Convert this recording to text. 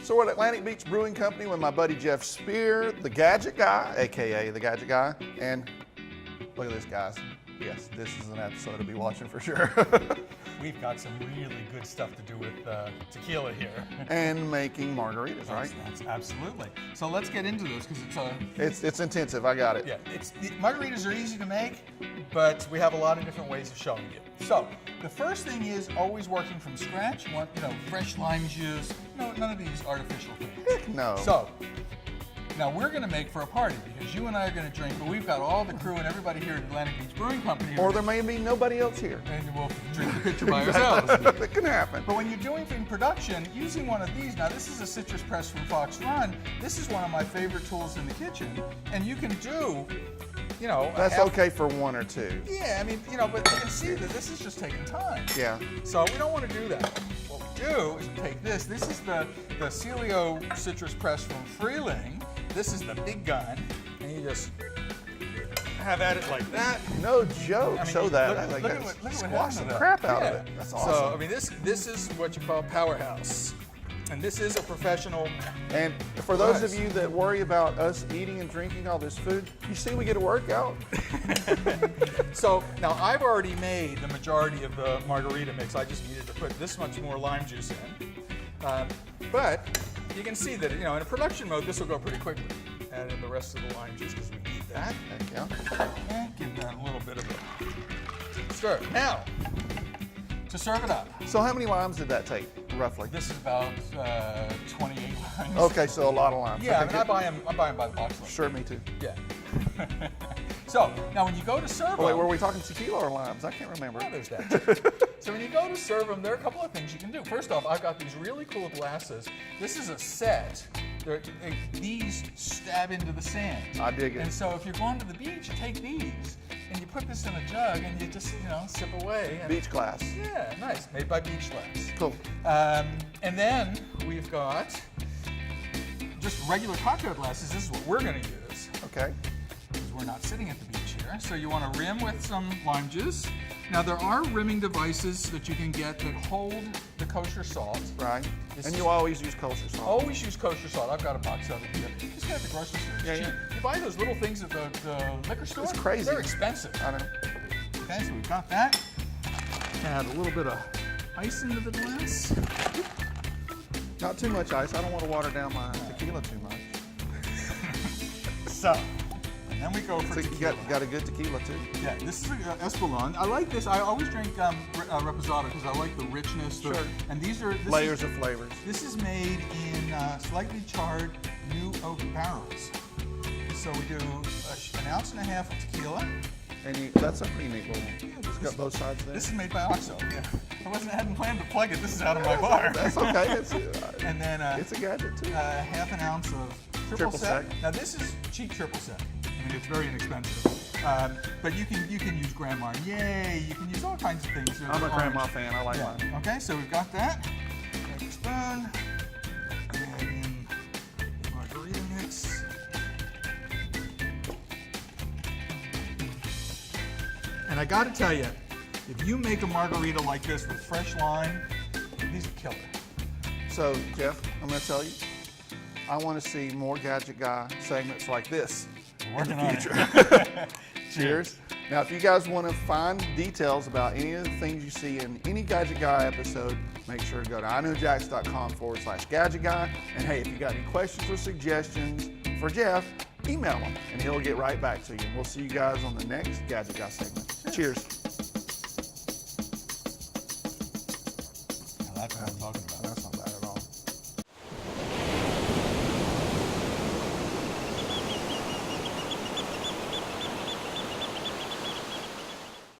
So we're at Atlantic Beach Brewing Company with my buddy Jeff Spear, the Gadget Guy, a.k.a. the Gadget Guy. And look at this, guys. Yes, this is an episode to be watching for sure. We've got some really good stuff to do with tequila here. And making margaritas, right? That's absolutely. So let's get into this because it's intensive. I got it. Yeah, margaritas are easy to make, but we have a lot of different ways of showing you. So the first thing is always working from scratch. You want fresh lime juice. None of these artificial things. Heck no. So now we're going to make for a party because you and I are going to drink, but we've got all the crew and everybody here at Atlantic Beach Brewing Company. Or there may be nobody else here. And we'll drink the picture by ourselves. That can happen. But when you're doing in production, using one of these, now this is a citrus press from Fox Run. This is one of my favorite tools in the kitchen. And you can do, That's okay for one or two. Yeah, I mean, but you can see that this is just taking time. Yeah. So we don't want to do that. What we do is take this. This is the Celio citrus press from Freeling. This is the big gun, and you just have at it like that. No joke. I mean, Show that. Look at what squash the happened to crap out that. of it. That's awesome. So I mean, this is what you call powerhouse, and this is a professional. And for those of you that worry about us eating and drinking all this food, you see we get a workout. So now I've already made the majority of the margarita mix. I just needed to put this much more lime juice in, but you can see that in a production mode this will go pretty quickly. Add in the rest of the lime juice because we need that. Thank you. And give that a little bit of a stir. Now, to serve it up. So how many limes did that take, roughly? This is about 28 limes. Okay, so a lot of limes. Yeah, Okay, I buy them by the box. Sure, me too. Yeah. So now when you go to serve them, Wait, were we talking tequila or limes? I can't remember. Oh, there's that. So when you go to serve them, there are a couple of things you can do. First off, I've got these really cool glasses. This is a set. These stab into the sand. I dig it. And so if you're going to the beach, you take these and you put this in a jug and you just sip away. And Beach glass. yeah, nice. Made by Beach Glass. Cool. And then we've got just regular cocktail glasses. This is what we're going to use. Okay. Because we're not sitting at the beach here. So you want to rim with some lime juice. Now there are rimming devices that you can get that hold the kosher salt. Right. This And is- you always use kosher salt. Always use kosher salt. I've got a box of it here. Just get at the grocery store. It's Yeah, cheap. yeah. You buy those little things at the liquor store. It's crazy. They're expensive. I know. Okay, so we've got that. Add a little bit of ice into the glass. Not too much ice. I don't want to water down my tequila too much. So, and then we go for So you tequila. got a good tequila too. Yeah, this is Espolon. I like this. I always drink Reposado because I like the richness. Sure. And these are Layers of flavors. This is made in slightly charred new oak barrels. So we do an ounce and a half of tequila. And that's a pretty neat little one. It's got both sides there. This is made by OXO. Yeah. I hadn't planned to plug it. This is out of my bar. That's okay. And then It's a gadget too. half an ounce of triple sec. Now this is cheap triple sec. I mean, it's very inexpensive. But you can use Grand Marnier. You can use all kinds of things. I'm a grandma fan. I like mine. Okay, so we've got that. Take a spoon. Add in the margarita mix. And I got to tell you, if you make a margarita like this with fresh lime, these are killer. So, Jeff, I'm going to tell you, I want to see more Gadget Guy segments like this in the future. Cheers. Now, if you guys want to find details about any of the things you see in any Gadget Guy episode, make sure to go to iknowjax.com/Gadget Guy. And hey, if you got any questions or suggestions for Jeff, email him and he'll get right back to you. We'll see you guys on the next Gadget Guy segment. Cheers. Now that's what I'm talking about. That's not bad.